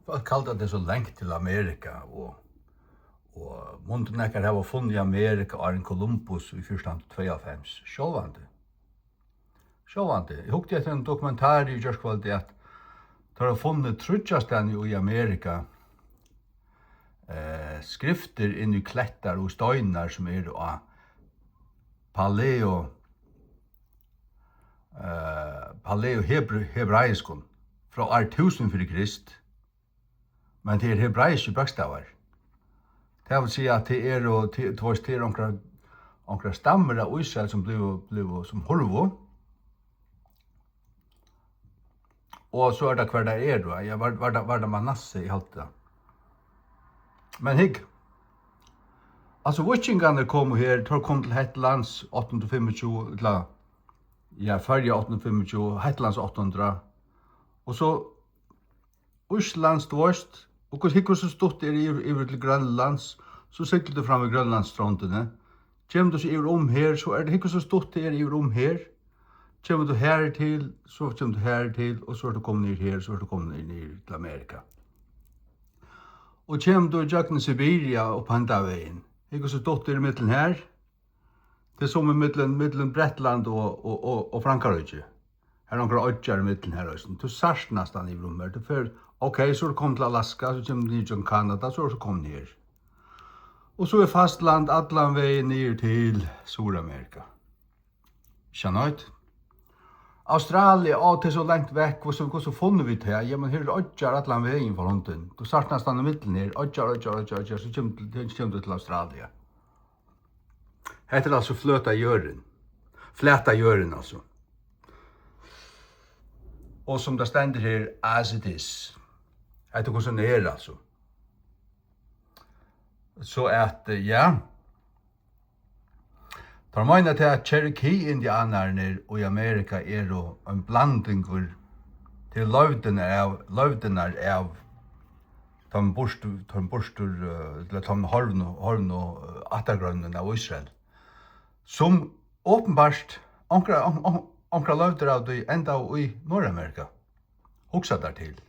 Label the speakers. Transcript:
Speaker 1: Folk kallar det så lengt til Amerika, og Montenegro har funnet Amerika av en Columbus i 1492. Sjåvande. Jeg hukte etter en dokumentar i Gjørskvaldi at de har funnet trudjastene i Amerika skrifter inn i klettar og støynar som av paleo hebraiskon fra år 1000 fyrir Krist, men det hebraiske bokstavar. Det vil si at det onkra stammer av Israel som blev som horvo, og så det hver det då. Ja, var det Manasse i halte. Men higg. Altså, vikingene kom her, de kom til Hetlands 825, Färja 825, Hetlands 800, og så Islands vårt, og hva så stort over til Grønlands, så sykler du fram i Grønlandsstrandene. Kjem du så her, så det hva så stort over her. Kjem du her til, så kjem du her til, og så du kommet ned her, så du kommet ned til Amerika. Og kjem du i Jøkken Siberia og Pandaveien. Hva så stort i middelen her. Det som middelen Bretland og Frankrike. Her er noen ødjar i middelen her. Du sørst nesten i rommet. Ok, så er du kommet til Alaska, så kommer du ned til Kanada, så er du kommet ned. Og så er fastland allan veien ned til Sur-Amerika. Skjønnøyt? Australia, til så langt vekk, hva så funnet vi til? Ja, men her er ødjar allan veien for hånden. Du sørst nesten i middelen her, ødjar, så kommer du til Australia. Heter altså flata jøren altså. Og som det stender her, as it is. Heter hvordan det altså. Så at, ja. Da mener til at Cherokee-indianerne i Amerika en blanding til løvdenar av de horn og attergrønnen av Israel. Som åpenbart onkra løvder av de enda i Nord-Amerika. Hugsa der til.